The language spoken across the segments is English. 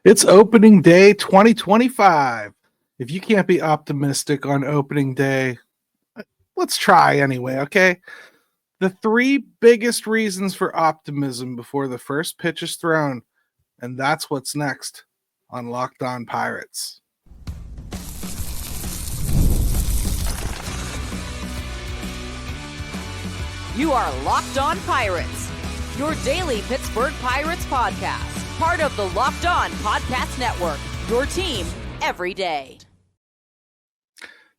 It's opening day 2025. If you can't be optimistic on opening day, let's try anyway, okay? The three biggest reasons for optimism before the first pitch is thrown, and that's what's next on Locked On Pirates. You are Locked On Pirates, your daily Pittsburgh Pirates podcast. Part of the Locked On Podcast Network, your team every day.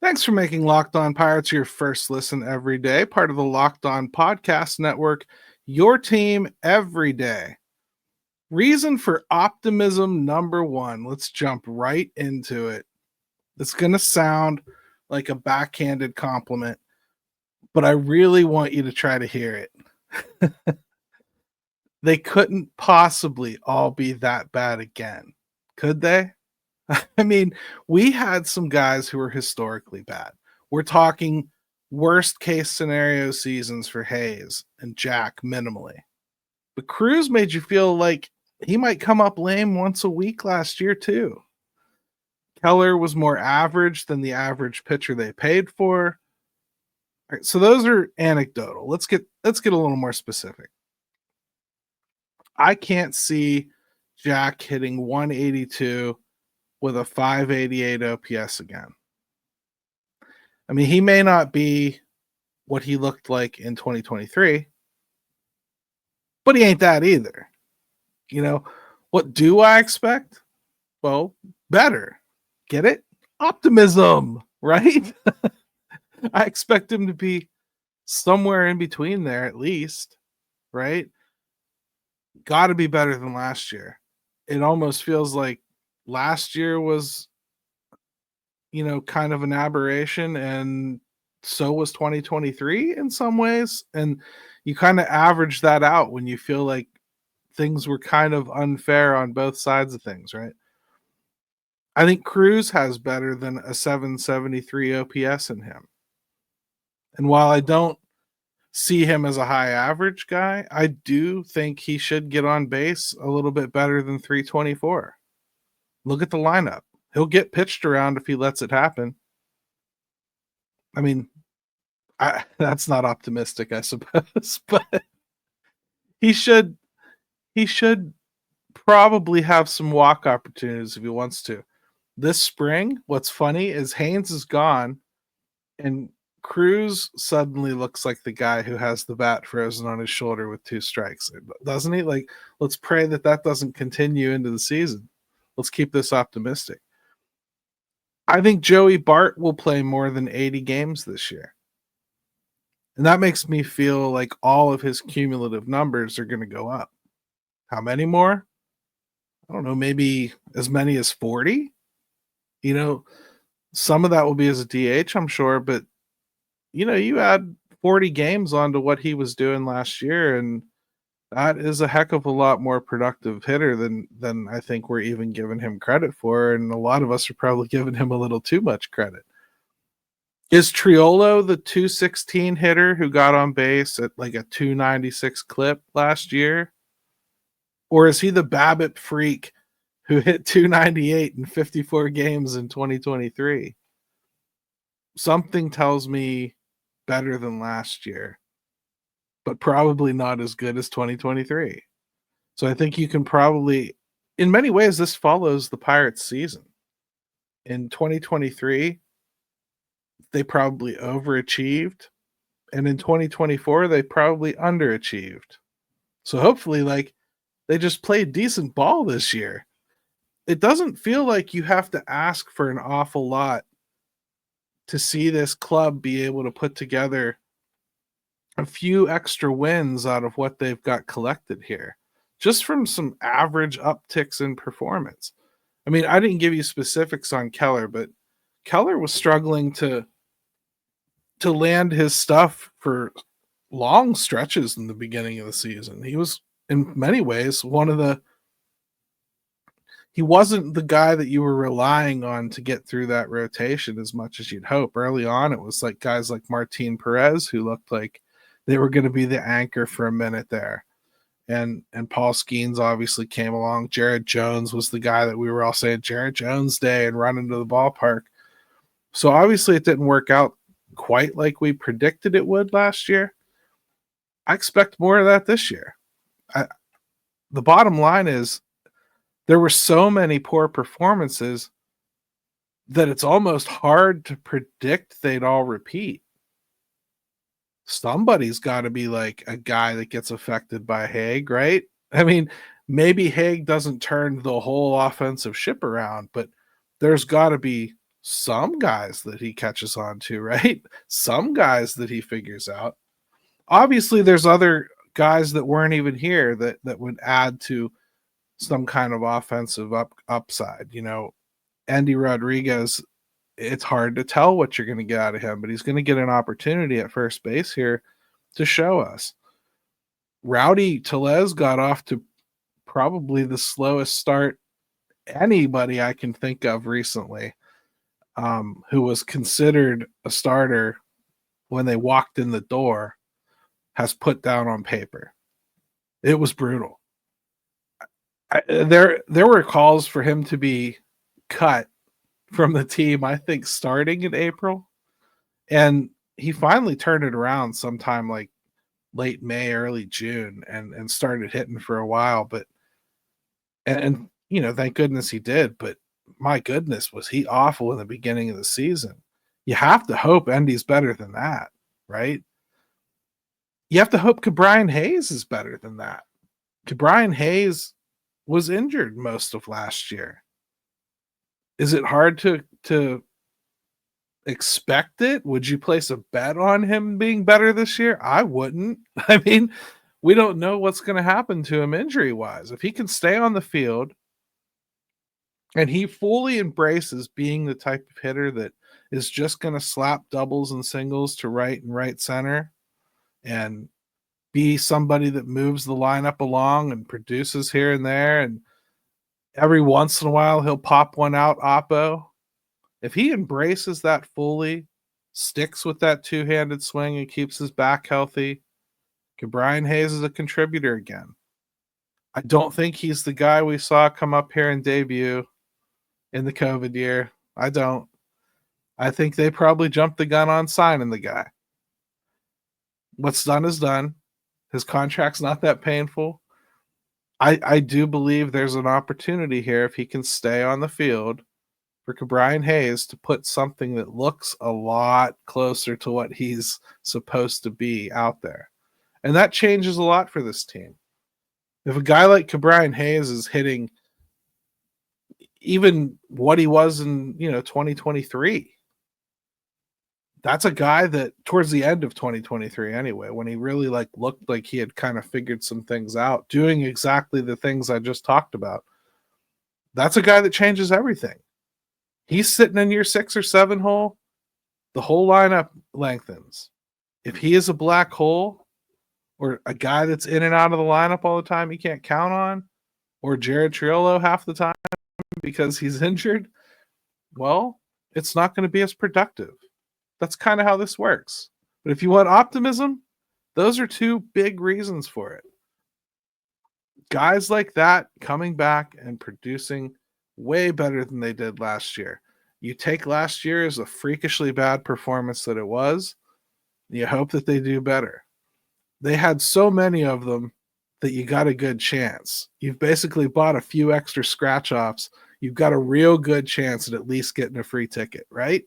Thanks for making Locked On Pirates your first listen every day. Part of the Locked On Podcast Network, your team every day. Reason for optimism number one. Let's jump right into it. It's going to sound like a backhanded compliment, but I really want you to try to hear it. They couldn't possibly all be that bad again, could they? I mean, we had some guys who were historically bad. We're talking worst case scenario seasons for Hayes and Jack minimally. But Cruz made you feel like he might come up lame once a week last year too. Keller was more average than the average pitcher they paid for. All right, so those are anecdotal. Let's get a little more specific. I can't see Jack hitting 182 with a 588 OPS again. I mean, he may not be what he looked like in 2023, but he ain't that either. You know, what do I expect? Well, better. Get it? Optimism, right? I expect him to be somewhere in between there at least, right? Got to be better than last year. It almost feels like last year was, kind of an aberration, and so was 2023 in some ways. And you kind of average that out when you feel like things were kind of unfair on both sides of things, right? I think Cruz has better than a 773 OPS in him. And while I don't see him as a high average guy, I do think he should get on base a little bit better than 324. Look at the lineup. He'll get pitched around if he lets it happen. I mean, that's not optimistic, I suppose, but he should probably have some walk opportunities if he wants to. This spring, what's funny is Haynes is gone, and Cruz suddenly looks like the guy who has the bat frozen on his shoulder with 2 strikes, doesn't he? Like, let's pray that doesn't continue into the season. Let's keep this optimistic. I think Joey Bart will play more than 80 games this year. And that makes me feel like all of his cumulative numbers are going to go up. How many more? I don't know, maybe as many as 40? Some of that will be as a DH, I'm sure, but you add 40 games onto what he was doing last year, and that is a heck of a lot more productive hitter than I think we're even giving him credit for, and a lot of us are probably giving him a little too much credit. Is Triolo the 216 hitter who got on base at like a 296 clip last year? Or is he the BABIP freak who hit 298 in 54 games in 2023? Something tells me better than last year, but probably not as good as 2023. So I think you can probably, in many ways, this follows the Pirates season. In 2023, they probably overachieved, and in 2024, they probably underachieved. So hopefully, they just played decent ball this year. It doesn't feel like you have to ask for an awful lot to see this club be able to put together a few extra wins out of what they've got collected here, just from some average upticks in performance. I mean, I didn't give you specifics on Keller, but Keller was struggling to land his stuff for long stretches in the beginning of the season. He was, in many ways, he wasn't the guy that you were relying on to get through that rotation as much as you'd hope. Early on, it was like guys like Martin Perez who looked like they were going to be the anchor for a minute there. and Paul Skeens obviously came along. Jared Jones was the guy that we were all saying Jared Jones Day and running to the ballpark. So obviously it didn't work out quite like we predicted it would last year. I expect more of that this year. The bottom line is there were so many poor performances that it's almost hard to predict they'd all repeat. Somebody's got to be like a guy that gets affected by Haig, right? I mean, maybe Haig doesn't turn the whole offensive ship around, but there's got to be some guys that he catches on to, right? Some guys that he figures out. Obviously, there's other guys that weren't even here that would add to some kind of offensive upside. You know, Andy Rodriguez, it's hard to tell what you're going to get out of him, but he's going to get an opportunity at first base here to show us. Rowdy Tellez got off to probably the slowest start anybody I can think of recently, who was considered a starter when they walked in the door, has put down on paper. It was brutal. There were calls for him to be cut from the team, I think, starting in April. And he finally turned it around sometime like late May, early June, and started hitting for a while. But and you know, thank goodness he did. But my goodness, was he awful in the beginning of the season. You have to hope Endy's better than that, right? You have to hope Ke'Bryan Hayes is better than that. Ke'Bryan Hayes was injured most of last year. Is it hard to expect it? Would you place a bet on him being better this year? I wouldn't. I mean, we don't know what's going to happen to him injury-wise. If he can stay on the field and he fully embraces being the type of hitter that is just going to slap doubles and singles to right and right center and be somebody that moves the lineup along and produces here and there, and every once in a while he'll pop one out oppo. If he embraces that fully, sticks with that two-handed swing and keeps his back healthy, Ke'Bryan Hayes is a contributor again. I don't think he's the guy we saw come up here and debut in the COVID year. I don't. I think they probably jumped the gun on signing the guy. What's done is done. His contract's not that painful. I do believe there's an opportunity here if he can stay on the field for Ke'Bryan Hayes to put something that looks a lot closer to what he's supposed to be out there. And that changes a lot for this team. If a guy like Ke'Bryan Hayes is hitting even what he was in, 2023, that's a guy that towards the end of 2023 anyway, when he really looked like he had kind of figured some things out, doing exactly the things I just talked about, that's a guy that changes everything. He's sitting in your 6 or 7 hole, the whole lineup lengthens. If he is a black hole or a guy that's in and out of the lineup all the time you can't count on, or Jared Triolo half the time because he's injured, well, it's not going to be as productive. That's kind of how this works. But if you want optimism, those are 2 big reasons for it. Guys like that coming back and producing way better than they did last year. You take last year as a freakishly bad performance that it was, you hope that they do better. They had so many of them that you got a good chance. You've basically bought a few extra scratch-offs. You've got a real good chance at least getting a free ticket, right?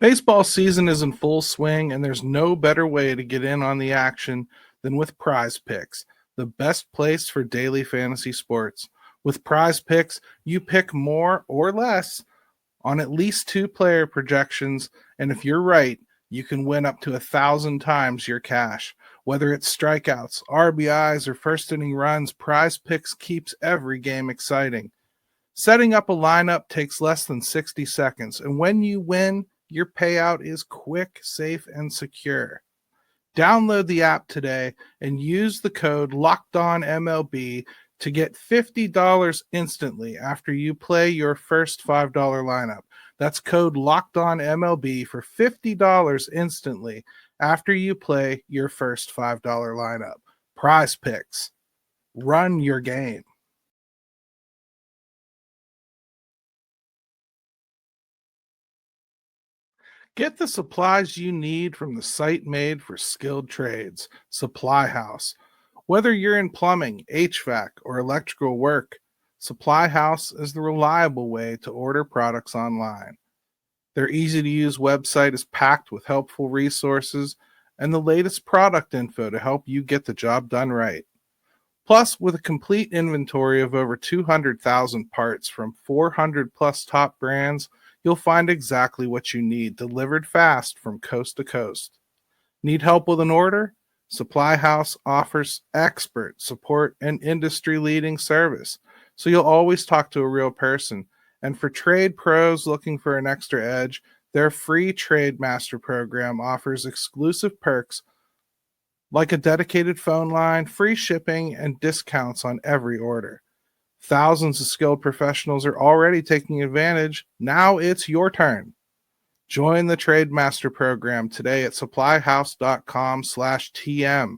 Baseball season is in full swing, and there's no better way to get in on the action than with Prize Picks, the best place for daily fantasy sports. With Prize Picks, you pick more or less on at least 2 player projections, and if you're right, you can win up to 1,000 times your cash. Whether it's strikeouts, RBIs, or first-inning runs, Prize Picks keeps every game exciting. Setting up a lineup takes less than 60 seconds, and when you win, your payout is quick, safe, and secure. Download the app today and use the code LOCKEDONMLB to get $50 instantly after you play your first $5 lineup. That's code LOCKEDONMLB for $50 instantly after you play your first $5 lineup. Prize Picks. Run your game. Get the supplies you need from the site made for skilled trades, Supply House. Whether you're in plumbing, HVAC, or electrical work, Supply House is the reliable way to order products online. Their easy to use website is packed with helpful resources and the latest product info to help you get the job done right. Plus, with a complete inventory of over 200,000 parts from 400 plus top brands, you'll find exactly what you need delivered fast from coast to coast. Need help with an order? Supply House offers expert support and industry leading service, so you'll always talk to a real person. And for trade pros looking for an extra edge, their free Trade Master program offers exclusive perks like a dedicated phone line, free shipping, and discounts on every order. Thousands of skilled professionals are already taking advantage. Now it's your turn. Join the Trade Master program today at supplyhouse.com/TM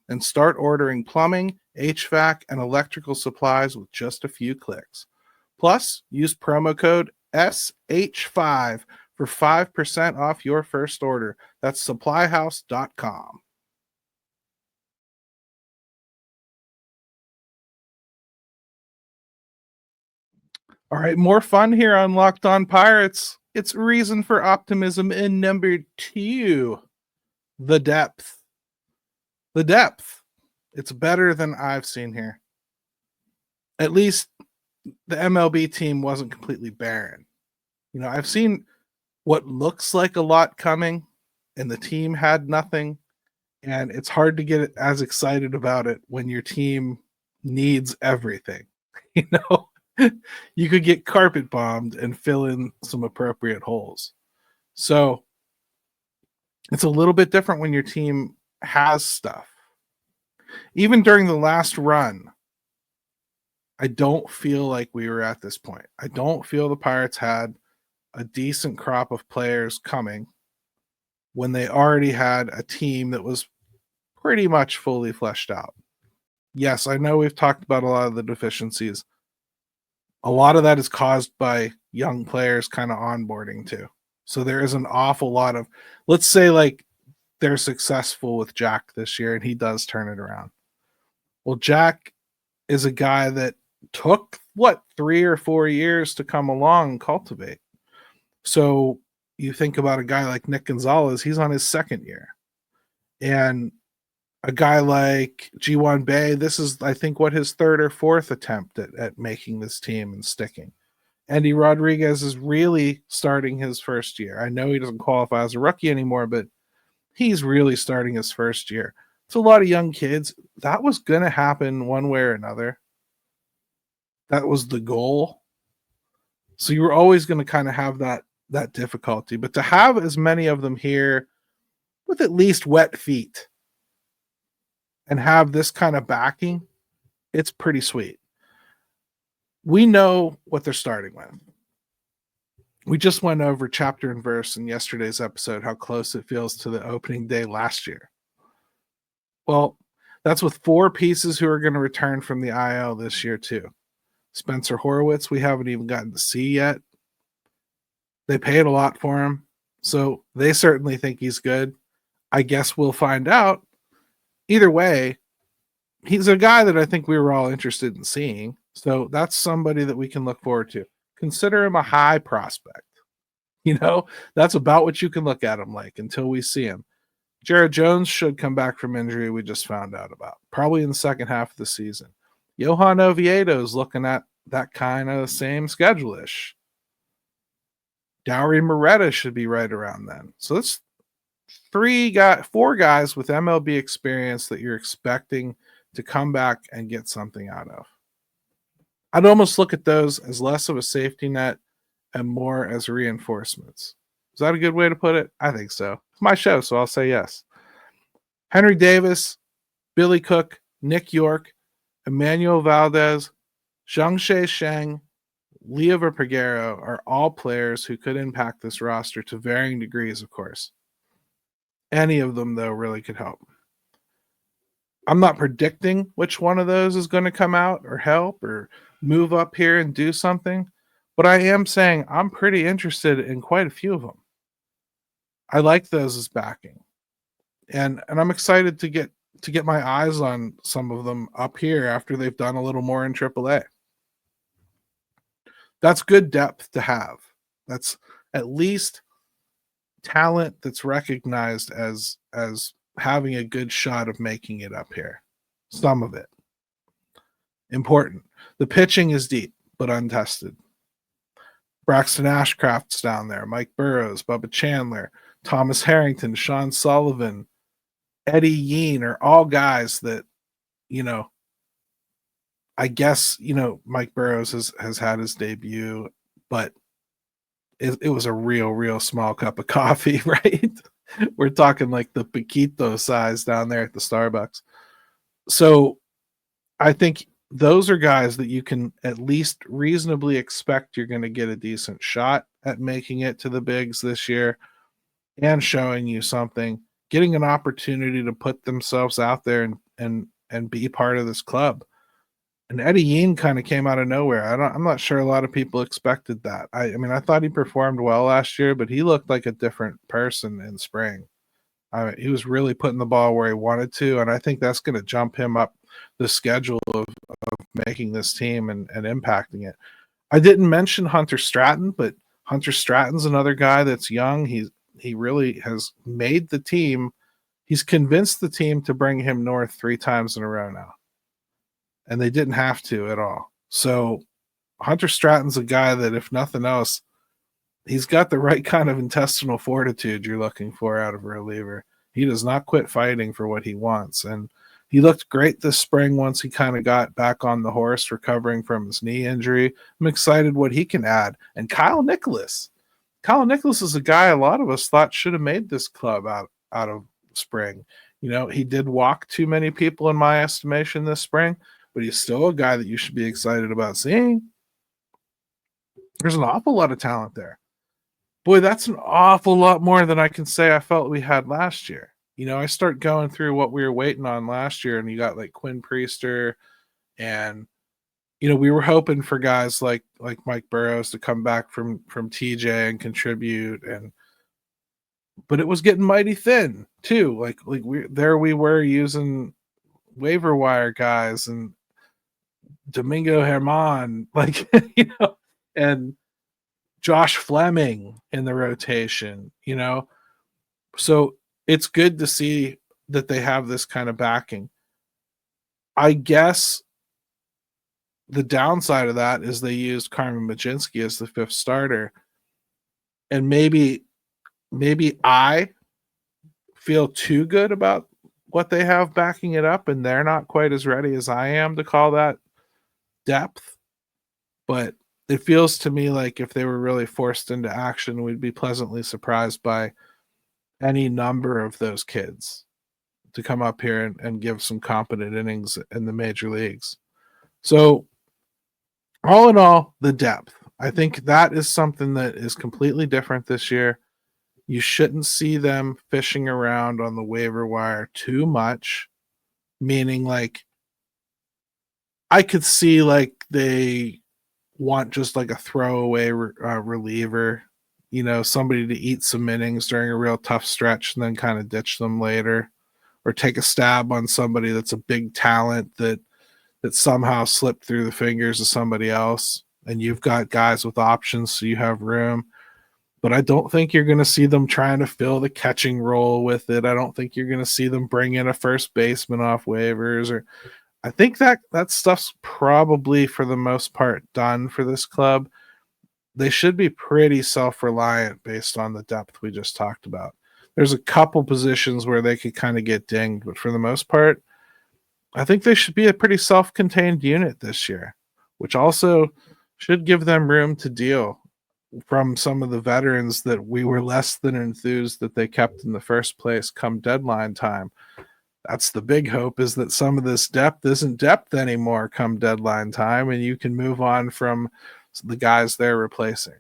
and start ordering plumbing, HVAC, and electrical supplies with just a few clicks. Plus, use promo code SH5 for 5% off your first order. That's supplyhouse.com. All right, more fun here on Locked On Pirates. It's reason for optimism in number 2, the depth. The depth. It's better than I've seen here. At least the MLB team wasn't completely barren. I've seen what looks like a lot coming, and the team had nothing, and it's hard to get as excited about it when your team needs everything. You could get carpet bombed and fill in some appropriate holes. So it's a little bit different when your team has stuff. Even during the last run, I don't feel like we were at this point. I don't feel the Pirates had a decent crop of players coming when they already had a team that was pretty much fully fleshed out. Yes, I know we've talked about a lot of the deficiencies. A lot of that is caused by young players kind of onboarding too. So there is an awful lot of, let's say like they're successful with Jack this year and he does turn it around. Well, Jack is a guy that took 3 or 4 years to come along and cultivate. So you think about a guy like Nick Gonzalez, he's on his second year. And a guy like G1 Bay, this is, I think, his third or fourth attempt at making this team and sticking. Andy Rodriguez is really starting his first year. I know he doesn't qualify as a rookie anymore, but he's really starting his first year. It's a lot of young kids. That was going to happen one way or another. That was the goal. So you were always going to kind of have that difficulty. But to have as many of them here with at least wet feet and have this kind of backing, it's pretty sweet. We know what they're starting with. We just went over chapter and verse in yesterday's episode, how close it feels to the opening day last year. Well, that's with 4 pieces who are going to return from the IL this year too. Spencer Horwitz, we haven't even gotten to see yet. They paid a lot for him, so they certainly think he's good. I guess we'll find out. Either way, he's a guy that I think we were all interested in seeing. So that's somebody that we can look forward to. Consider him a high prospect. That's about what you can look at him like until we see him. Jared Jones should come back from injury we just found out about, probably in the second half of the season. Johan Oviedo is looking at that kind of same schedule-ish. Dowry Moretta should be right around then. So that's 4 guys with MLB experience that you're expecting to come back and get something out of. I'd almost look at those as less of a safety net and more as reinforcements. Is that a good way to put it? I think so. It's my show, so I'll say yes. Henry Davis, Billy Cook, Nick York, Emmanuel Valdez, Zhang Sheng, Leo Verpagero are all players who could impact this roster to varying degrees, of course. Any of them, though, really could help. I'm not predicting which one of those is going to come out or help or move up here and do something, but I am saying I'm pretty interested in quite a few of them. I like those as backing, and I'm excited to get my eyes on some of them up here after they've done a little more in AAA. That's good depth to have. That's at least talent that's recognized as having a good shot of making it up here. Some of it. Important. The pitching is deep, but untested. Braxton Ashcraft's down there, Mike Burrows, Bubba Chandler, Thomas Harrington, Sean Sullivan, Eddie Yeen are all guys that, I guess, Mike Burrows has had his debut, but it was a real small cup of coffee, right? We're talking like the Paquito size down there at the Starbucks. So I think those are guys that you can at least reasonably expect you're going to get a decent shot at making it to the bigs this year and showing you something, getting an opportunity to put themselves out there and be part of this club. And Eddie Yeen kind of came out of nowhere. I'm not sure a lot of people expected that. I mean, I thought he performed well last year, but he looked like a different person in spring. He was really putting the ball where he wanted to, and I think that's going to jump him up the schedule of making this team and impacting it. I didn't mention Hunter Stratton, but Hunter Stratton's another guy that's young. He really has made the team. He's convinced the team to bring him north 3 times in a row now. And they didn't have to at all. So Hunter Stratton's a guy that, if nothing else, he's got the right kind of intestinal fortitude you're looking for out of a reliever. He does not quit fighting for what he wants. And he looked great this spring once he kind of got back on the horse, recovering from his knee injury. I'm excited what he can add. And Kyle Nicholas. Kyle Nicholas is a guy a lot of us thought should have made this club out of spring. He did walk too many people in my estimation this spring, but he's still a guy that you should be excited about seeing. There's an awful lot of talent there. Boy, that's an awful lot more than I can say I felt we had last year. I start going through what we were waiting on last year, and you got like Quinn Priester, and we were hoping for guys like Mike Burrows to come back from TJ and contribute, but it was getting mighty thin too. We were using waiver wire guys and Domingo Herman, and Josh Fleming in the rotation, So it's good to see that they have this kind of backing. I guess the downside of that is they used Carmen Majinski as the 5th starter. And maybe I feel too good about what they have backing it up, and they're not quite as ready as I am to call that depth. But it feels to me like if they were really forced into action, we'd be pleasantly surprised by any number of those kids to come up here and give some competent innings in the major leagues. So all in all, the depth, I think that is something that is completely different this year. You shouldn't see them fishing around on the waiver wire too much, meaning I could see they want just a throwaway reliever, somebody to eat some innings during a real tough stretch and then kind of ditch them later, or take a stab on somebody that's a big talent that somehow slipped through the fingers of somebody else, and you've got guys with options, so you have room. But I don't think you're going to see them trying to fill the catching role with it. I don't think you're going to see them bring in a first baseman off waivers. I think that stuff's probably, for the most part, done for this club. They should be pretty self-reliant based on the depth we just talked about. There's a couple positions where they could kind of get dinged, but for the most part, I think they should be a pretty self-contained unit this year, which also should give them room to deal from some of the veterans that we were less than enthused that they kept in the first place come deadline time. That's the big hope, is that some of this depth isn't depth anymore come deadline time, and you can move on from the guys they're replacing.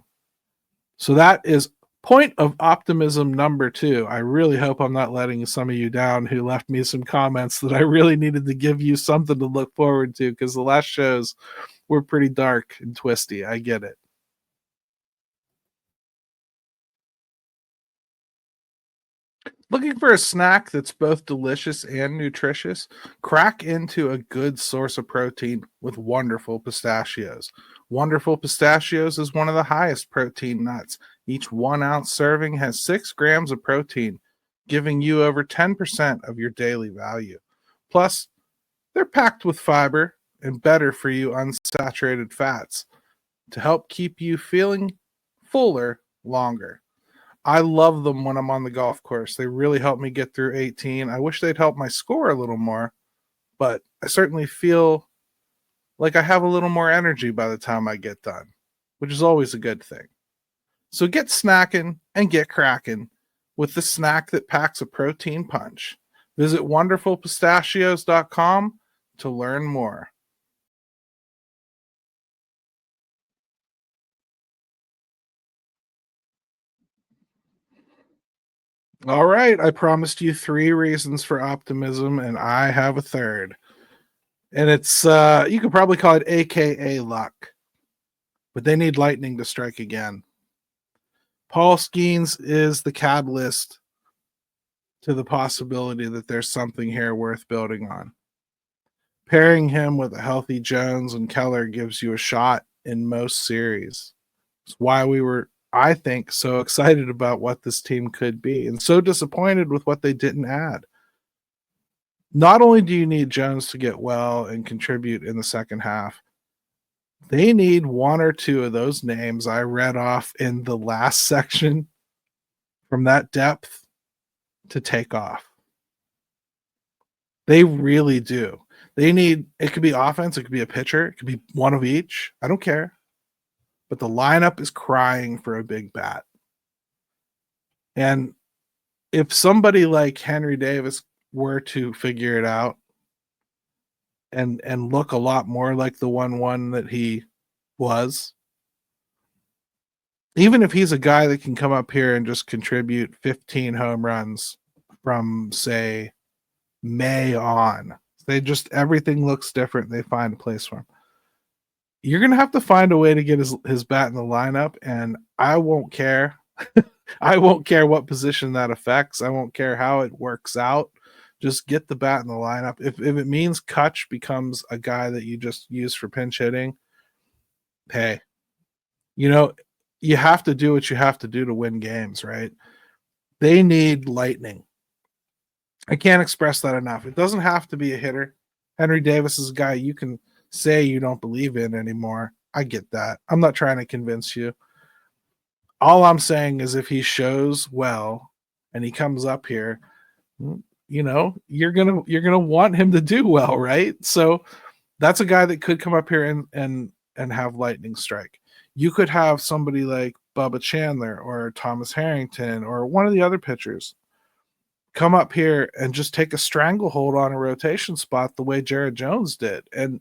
So that is point of optimism number 2. I really hope I'm not letting some of you down who left me some comments that I really needed to give you something to look forward to, because the last shows were pretty dark and twisty. I get it. Looking for a snack that's both delicious and nutritious? Crack into a good source of protein with Wonderful Pistachios. Wonderful Pistachios is one of the highest protein nuts. Each 1 ounce serving has 6 grams of protein, giving you over 10% of your daily value. Plus, they're packed with fiber and better for you unsaturated fats to help keep you feeling fuller longer. I love them when I'm on the golf course. They really help me get through 18. I wish they'd help my score a little more, but I certainly feel like I have a little more energy by the time I get done, which is always a good thing. So get snacking and get cracking with the snack that packs a protein punch. Visit wonderfulpistachios.com to learn more. All right, I promised you 3 reasons for optimism, and I have a third. And it's you could probably call it AKA luck, but they need lightning to strike again. Paul Skeens is the catalyst to the possibility that there's something here worth building on. Pairing him with a healthy Jones and Keller gives you a shot in most series. It's why we were, I think, so excited about what this team could be and so disappointed with what they didn't add. Not only do you need Jones to get well and contribute in the second half, they need 1 or 2 of those names I read off in the last section from that depth to take off. They really do. They need, it could be offense, it could be a pitcher, it could be one of each. I don't care. But the lineup is crying for a big bat. And if somebody like Henry Davis were to figure it out and look a lot more like the 1-1 that he was, even if he's a guy that can come up here and just contribute 15 home runs from, say, May on, everything looks different. They find a place for him. You're going to have to find a way to get his bat in the lineup, and I won't care. I won't care what position that affects. I won't care how it works out. Just get the bat in the lineup. If it means Kutch becomes a guy that you just use for pinch hitting, hey, you have to do what you have to do to win games, right? They need lightning. I can't express that enough. It doesn't have to be a hitter. Henry Davis is a guy you can say you don't believe in anymore. I get that. I'm not trying to convince you. All I'm saying is if he shows well and he comes up here, you're gonna want him to do well, right? So that's a guy that could come up here and have lightning strike. You could have somebody like Bubba Chandler or Thomas Harrington or one of the other pitchers come up here and just take a stranglehold on a rotation spot the way Jared Jones did. And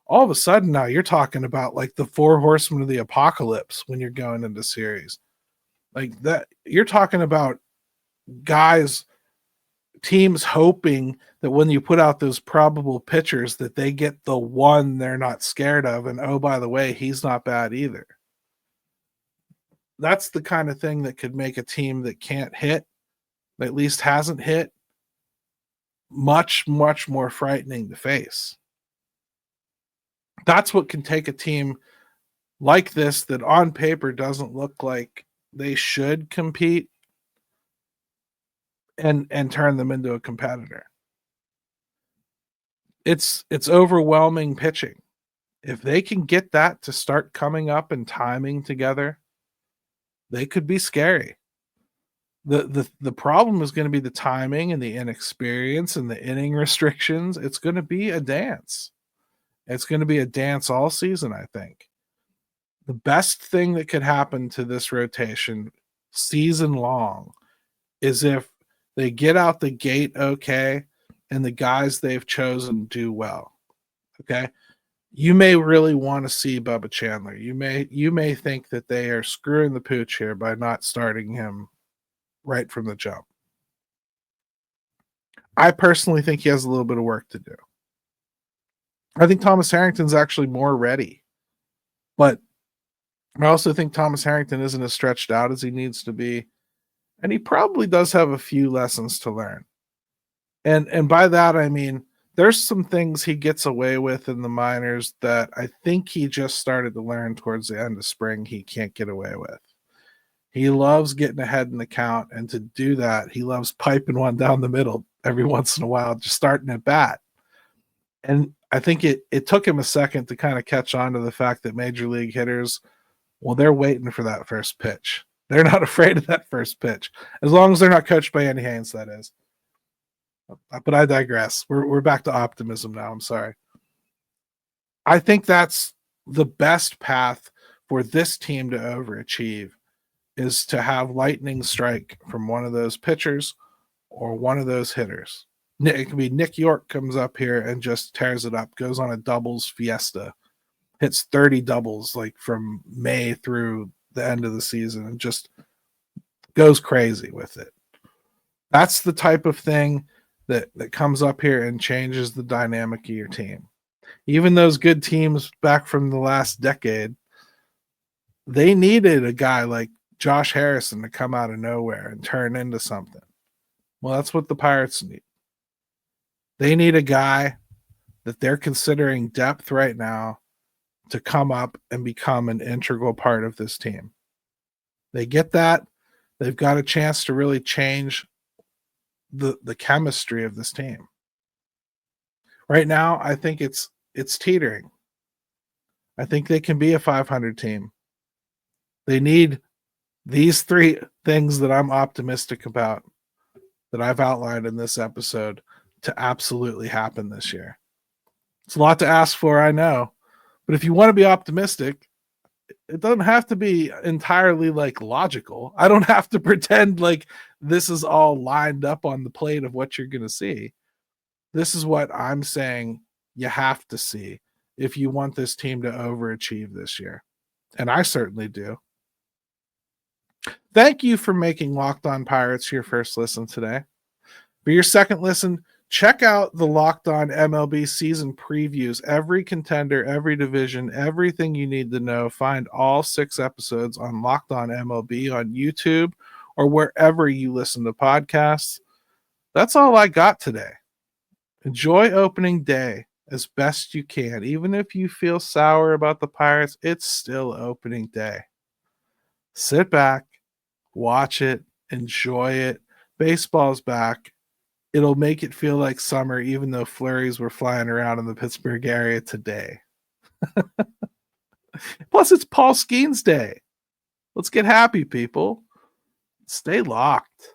all of a sudden now you're talking about like the 4 horsemen of the apocalypse when you're going into series. Like that, you're talking about teams hoping that when you put out those probable pitchers that they get the one they're not scared of. And oh, by the way, he's not bad either. That's the kind of thing that could make a team that can't hit, that at least hasn't hit, much, much more frightening to face. That's what can take a team like this that on paper doesn't look like they should compete and turn them into a competitor. It's overwhelming pitching. If they can get that to start coming up and timing together, they could be scary. The problem is going to be the timing and the inexperience and the inning restrictions. It's going to be a dance. It's going to be a dance all season, I think. The best thing that could happen to this rotation season long is if they get out the gate okay and the guys they've chosen do well. Okay? you may really want to see Bubba Chandler. You may think that they are screwing the pooch here by not starting him right from the jump. I personally think he has a little bit of work to do. I think Thomas Harrington's actually more ready, but I also think Thomas Harrington isn't as stretched out as he needs to be, and he probably does have a few lessons to learn. And by that I mean there's some things he gets away with in the minors that I think he just started to learn towards the end of spring he can't get away with. He loves getting ahead in the count, and to do that, he loves piping one down the middle every once in a while, just starting at bat. And I think it took him a second to kind of catch on to the fact that major league hitters, well, they're waiting for that first pitch. They're not afraid of that first pitch, as long as they're not coached by Andy Haynes, that is. But I digress. We're back to optimism now. I'm sorry. I think that's the best path for this team to overachieve is to have lightning strike from one of those pitchers or one of those hitters. It can be Nick York comes up here and just tears it up, goes on a doubles fiesta, hits 30 doubles like from May through the end of the season and just goes crazy with it. That's the type of thing that comes up here and changes the dynamic of your team. Even those good teams back from the last decade, they needed a guy like Josh Harrison to come out of nowhere and turn into something. Well, that's what the Pirates need. They need a guy that they're considering depth right now to come up and become an integral part of this team. They get that. They've got a chance to really change the chemistry of this team. Right now, I think it's teetering. I think they can be a 500 team. They need these three things that I'm optimistic about that I've outlined in this episode to absolutely happen this year. It's a lot to ask for, I know. But if you want to be optimistic, it doesn't have to be entirely like logical. I don't have to pretend like this is all lined up on the plate of what you're going to see. This is what I'm saying you have to see if you want this team to overachieve this year. And I certainly do. Thank you for making Locked On Pirates your first listen today. For your second listen, check out the Locked On MLB season previews. Every contender, every division, everything you need to know. Find all 6 episodes on Locked On MLB on YouTube or wherever you listen to podcasts. That's all I got today. Enjoy opening day as best you can. Even if you feel sour about the Pirates, it's still opening day. Sit back, watch it, enjoy it. Baseball's back. It'll make it feel like summer, even though flurries were flying around in the Pittsburgh area today. Plus, it's Paul Skeens Day. Let's get happy, people. Stay locked.